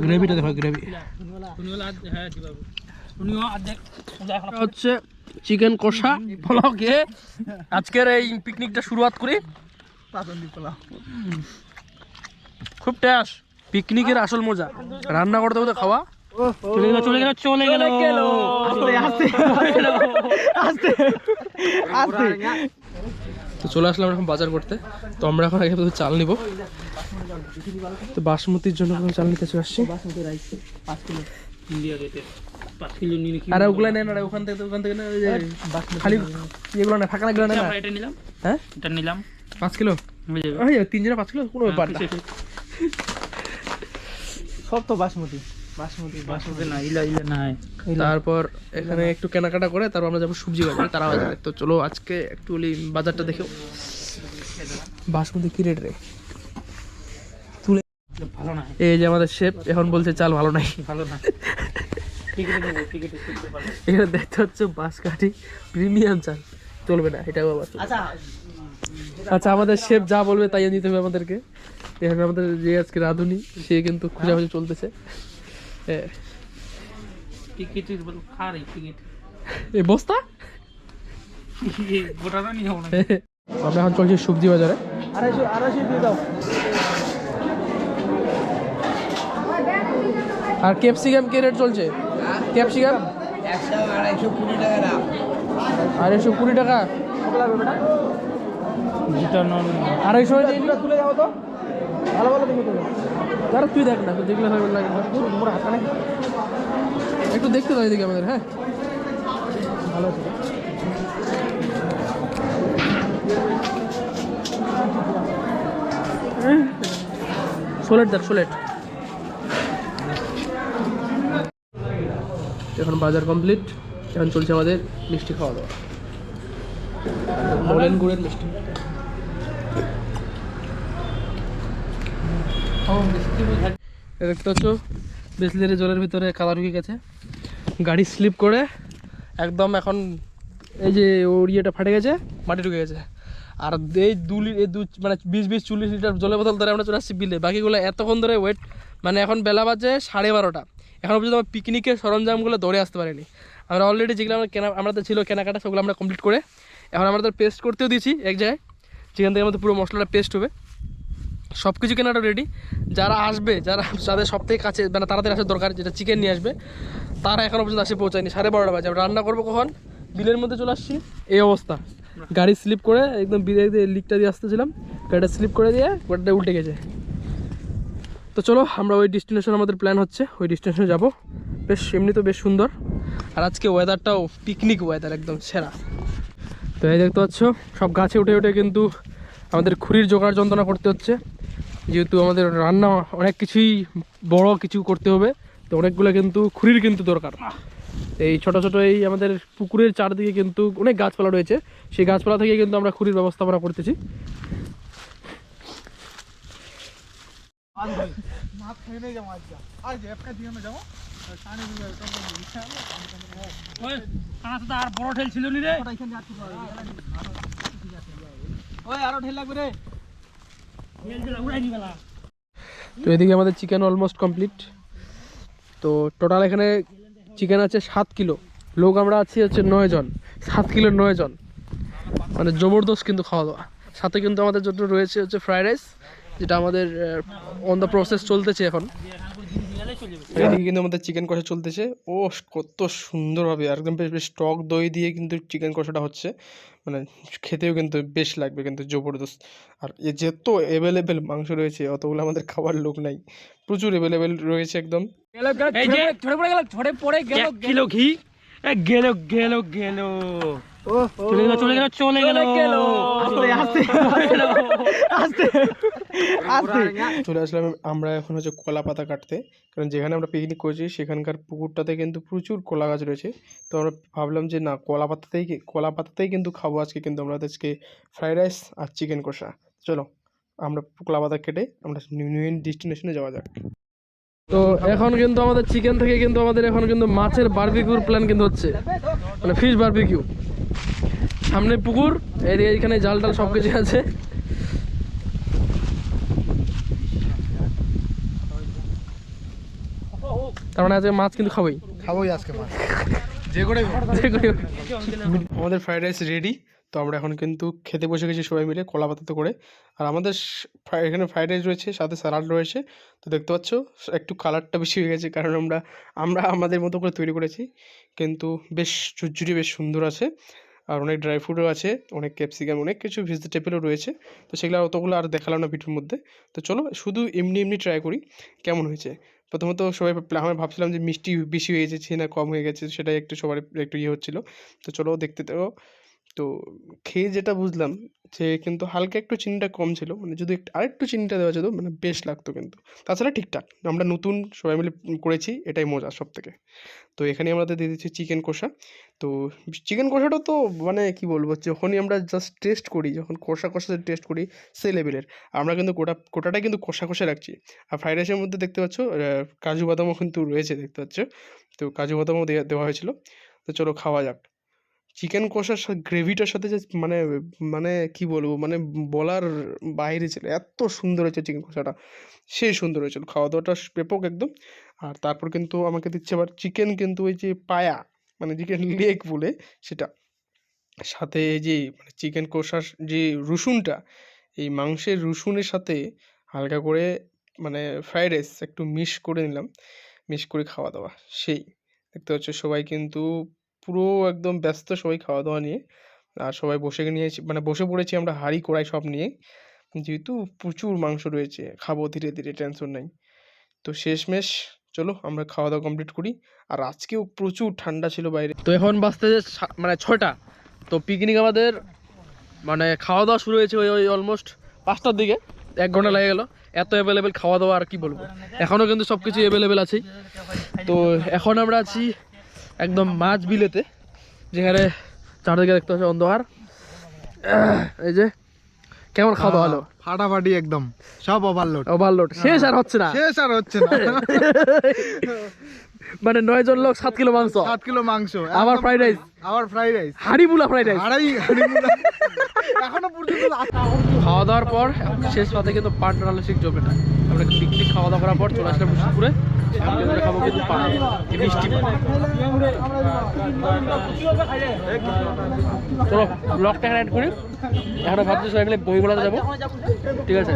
গ্রেভিটা দেখো, গ্রেভি হচ্ছে চিকেন কষা পোলাও খেয়ে আজকের এই পিকনিকটা শুরুয়াত করি। খুব টেস্ট, পিকনিকের আসল মজা রান্না করতে করতে খাওয়া। তো চলে আসলাম এখন বাজার করতে। তো আমরা এখন আগে চাল নিব। তো বাসমতির জন্য চাল নিতে চলে আসছি। আর ওগুলো নেন, আর ওখান থেকে খালি এগুলো না, ফাঁকা লাগলো না। হ্যাঁ, এটা নিলাম 5 কিলো, 3 জনে 5 কিলো, কোনো ব্যাপার না। সব তো বাসমতি বাসমতি না, ইলা নাই। তারপর এখানে একটু কেনাকাটা করে তারপর আমরা যাবো সবজি বাজারে, তারা বাজারে। তো চলো আজকে একটু বাজারটা দেখো। বাসমতি কি রেট রে? তুলে ভালো না। এই যে আমাদের শেফ এখন বলছে চাল ভালো নাই, ভালো না। এখানে দেখতে হচ্ছে বাঁশকাঠি প্রিমিয়াম চাল, চলবে না এটা বাবা। আচ্ছা, আমাদের শেফ যা বলবে তাই নিতে হবে আমাদেরকে। এখানে আমাদের যে আজকে রাঁধুনি সে কিন্তু খোঁজাখুঁজি চলতেছে। এই বস্তা আমরা এখন চলছি সবজি বাজারে। 250 দিয়ে দাও। আর ক্যাপসিকাম কি রেট চলছে? ক্যাপসিকাম 220 টাকা। 220 টাকা। 250 তুলে যাবো তো ভালো ভালো দেখে তুলে। তারা তুই দেখ না, দেখলে লাগে একটু দেখতে দাও এদিকে আমাদের। হ্যাঁ, ভালো আছে। সোলেট দেখ, সোলেট। এখন বাজার কমপ্লিট, এখন চলছে আমাদের মিষ্টি খাওয়া দাওয়া। নলেন গুড়ের মিষ্টি। দেখতে পাচ্ছ বিসলেরি জলের ভিতরে কাদা ঢুকে গেছে, গাড়ি স্লিপ করে একদম এখন এই যে ওর ইয়েটা ফাটে গেছে, মাটি ঢুকে গেছে। আর এই মানে 20-40 লিটার জলের বোতল ধরে আমরা চলে আসছি বিলে। বাকিগুলো এতক্ষণ ধরে ওয়েট, মানে এখন বেলা বাজে 12:30। এখন পর্যন্ত আমরা পিকনিকের সরঞ্জামগুলো ধরে আসতে পারিনি। আমরা অলরেডি যেগুলো আমাদের ছিল কেনাকাটা সেগুলো আমরা কমপ্লিট করে এখন আমাদের পেস্ট করতেও দিয়েছি এক জায়গায়, যেখান থেকে আমাদের পুরো মশলাটা পেস্ট হবে। সব কিছু কেনাটা রেডি। যারা আসবে, যাদের সব থেকে কাছে মানে তাড়াতাড়ি আসার দরকার, যেটা চিকেন নিয়ে আসবে, তারা এখনও পর্যন্ত আসে পৌঁছায়নি। 12:30 বাজে। আমরা রান্না করবো কখন? বিলের মধ্যে চলে আসছি, এই অবস্থা। গাড়ি স্লিপ করে একদম বিলের লিকটা দিয়ে আসতেছিলাম, গাড়িটা স্লিপ করে দিয়ে গাড়িটা উল্টে গেছে। তো চলো আমরা ওই ডেস্টিনেশন, আমাদের প্ল্যান হচ্ছে ওই ডেস্টিনেশনে যাবো। বেশ এমনি তো বেশ সুন্দর, আর আজকে ওয়েদারটাও পিকনিক ওয়েদার, একদম সেরা। তো এই দেখতে পাচ্ছ সব গাছে উঠে উঠে কিন্তু আমাদের খুঁড়ির জোগাড় যন্ত্রণা করতে হচ্ছে, যেহেতু আমাদের রান্না অনেক কিছুই বড় কিছু করতে হবে। তো অনেকগুলো কিন্তু খুঁড়ির কিন্তু দরকার। এই ছোট ছোট এই আমাদের পুকুরের চারদিকে কিন্তু অনেক গাছপালা রয়েছে, সেই গাছপালা থেকে কিন্তু আমরা খুঁড়ির ব্যবস্থাপনা করতেছি। তো এদিকে আমাদের চিকেন অলমোস্ট কমপ্লিট। তো টোটাল এখানে চিকেন আছে 7 কিলো। লোক আমরা আছি হচ্ছে 9 জন। 7 কিলো 9 জন, মানে জবরদস্ত কিন্তু খাওয়া দাওয়া। সাথে কিন্তু আমাদের জন্য রয়েছে হচ্ছে ফ্রাইড রাইস, যেটা আমাদের অন দ্য প্রসেস চলতেছে এখন। এদিকে কিন্তু আমাদের চিকেন কষা চলতেছে। ও কত সুন্দরভাবে একদম বেশ টক দই দিয়ে কিন্তু চিকেন কষাটা হচ্ছে, মানে খেতেও কিন্তু বেশ লাগবে, কিন্তু জবরদস্ত। আর যেত অ্যাভেলেবেল মাংস রয়েছে, অতগুলো আমাদের খাবার লোক নাই, প্রচুর অ্যাভেলেবেল রয়েছে একদম। কিলো ঘি গেল গেল গেল চলে আসলাম আমরা এখন হচ্ছে কলা পাতা কাটতে, কারণ যেখানে আমরা পিকনিক করেছি সেখানকার পুকুরটাতে কিন্তু প্রচুর কলা গাছ রয়েছে। তো আমরা ভাবলাম যে না, কলা পাতাতেই কিন্তু খাবো আজকে। কিন্তু আমরা আজকে ফ্রাইড রাইস আর চিকেন কষা। চলো আমরা কলা পাতা কেটে আমরা মেন ডেস্টিনেশনে যাওয়া যাক। তো এখন কিন্তু আমাদের চিকেন থেকে কিন্তু আমাদের এখন কিন্তু মাছের বারবিকিউর প্ল্যান কিন্তু হচ্ছে, মানে ফিশ বারবিকিউ। সামনে পুকুর, এইখানে জাল টাল সব কিছু আছে। তার মানে আজকে মাছ কিন্তু খাবোই। খাবোই আজকে মাছ, যে করে হোক। আমাদের ফ্রাইড রাইস রেডি। তো আমরা এখন কিন্তু খেতে বসে গেছি সবাই মিলে কলা পাতাতে করে। আর আমাদের এখানে ফ্রাইড রাইস রয়েছে, সাথে স্যালাড রয়েছে। তো দেখতে পাচ্ছ একটু কালারটা বেশি হয়ে গেছে, কারণ আমরা আমাদের মতো করে তৈরি করেছি, কিন্তু বেশ ঝুরঝুরি, বেশ সুন্দর আছে। আর অনেক ড্রাই ফ্রুটও আছে, অনেক ক্যাপসিকাম, অনেক কিছু ভেজিটেবলও রয়েছে। তো সেগুলো অতগুলো আর দেখালাম না ভিডিওর মধ্যে। তো চলো শুধু এমনি এমনি ট্রাই করি কেমন হয়েছে। প্রথমত সবাই আমি ভাবছিলাম যে মিষ্টি বেশি হয়ে গেছে না কম হয়ে গেছে, সেটাই একটু সবার একটু ইয়ে হচ্ছিলো। তো চলো দেখতে থাকো। তো খেয়ে যেটা বুঝলাম যে কিন্তু হালকা একটু চিনিটা কম ছিল, মানে যদি আরেকটু চিনিটা দেওয়া যেত মানে বেশ লাগতো, কিন্তু তাছাড়া ঠিকঠাক। আমরা নতুন সবাই মিলে করেছি, এটাই মজা সব থেকে। তো এখানে আমাদের দিয়ে দিচ্ছি চিকেন কষা। তো চিকেন কষাটা তো মানে কি বলবো, যখনই আমরা জাস্ট টেস্ট করি, যখন কষা টেস্ট করি সেই লেভেলের। আমরা কিন্তু গোটাটাই কিন্তু কষা রাখছি। আর ফ্রাইড রাইসের মধ্যে দেখতে পাচ্ছ কাজু বাদামও কিন্তু রয়েছে, দেখতে পাচ্ছ। তো কাজু বাদামও দেওয়া হয়েছিল। তো চলো খাওয়া যাক। চিকেন কষার গ্রেভিটার সাথে যে মানে মানে কি বলবো, মানে বলার বাইরে ছিল, এত সুন্দর হয়েছে চিকেন কষাটা, সেই সুন্দর হয়েছিল। খাওয়া দাওয়াটা ব্যাপক একদম। আর তারপর কিন্তু আমাকে দিচ্ছে আবার চিকেন, কিন্তু ওই যে পায়া, মানে চিকেন লেগ বলে সেটা, সাথে এই যে মানে চিকেন কষার যে রসুনটা, এই মাংসের রসুনের সাথে হালকা করে মানে ফ্রাইড রাইস একটু মিক্স করে নিলাম, মিক্স করে খাওয়া দাওয়া সেই। দেখতে হচ্ছে সবাই কিন্তু পুরো একদম ব্যস্ত সবাই খাওয়া দাওয়া নিয়ে। আর সবাই নিয়েছি, মানে বসে পড়েছি আমরা হাঁড়ি কড়াই সব নিয়ে, যেহেতু প্রচুর মাংস রয়েছে, খাবো ধীরে ধীরে, টেনশন নাই। তো শেষমেশ চলো আমরা খাওয়া দাওয়া কমপ্লিট করি। আর আজকেও প্রচুর ঠান্ডা ছিল বাইরে। তো এখন বাজতে মানে 6টা। তো পিকনিক আমাদের মানে খাওয়া দাওয়া শুরু হয়েছে ওই অলমোস্ট 5টার দিকে, 1 ঘন্টা লেগে গেল। এত অ্যাভেলেবেল খাওয়া দাওয়া, আর কি বলবো, এখনও কিন্তু সব কিছু অ্যাভেলেবেল আছে। তো এখন আমরা আছি একদম মাঝ বিলেতে, যেখানে চারদিকে দেখতে পাচ্ছি অন্ধকার। এই যে কেমন খাওয়া দাওয়া হলো? ফাটাফাটি একদম, সব ওভারলোড, শেষ আর হচ্ছে না। মানে 9 জন লোক 7 কিলো মাংস, 7 কিলো মাংস, আবার ফ্রাইড রাইস, হাড়িমুলা ফ্রাইড রাইস। এখনো পর্যন্ত খাওয়া দাওয়ার পর শেষ পাতে কিন্তু পাট রান্না জমে না। আমরা পিকনিক খাওয়া দাওয়া করার পর চলে আসলাম মুর্শিদপুরে। খাবো কিন্তু পাট, মিষ্টি। চলো ব্লগটা এখানে অ্যাড করি। এখন ভাবছি সবাই মিলে বইগুলোতে যাবো, ঠিক আছে?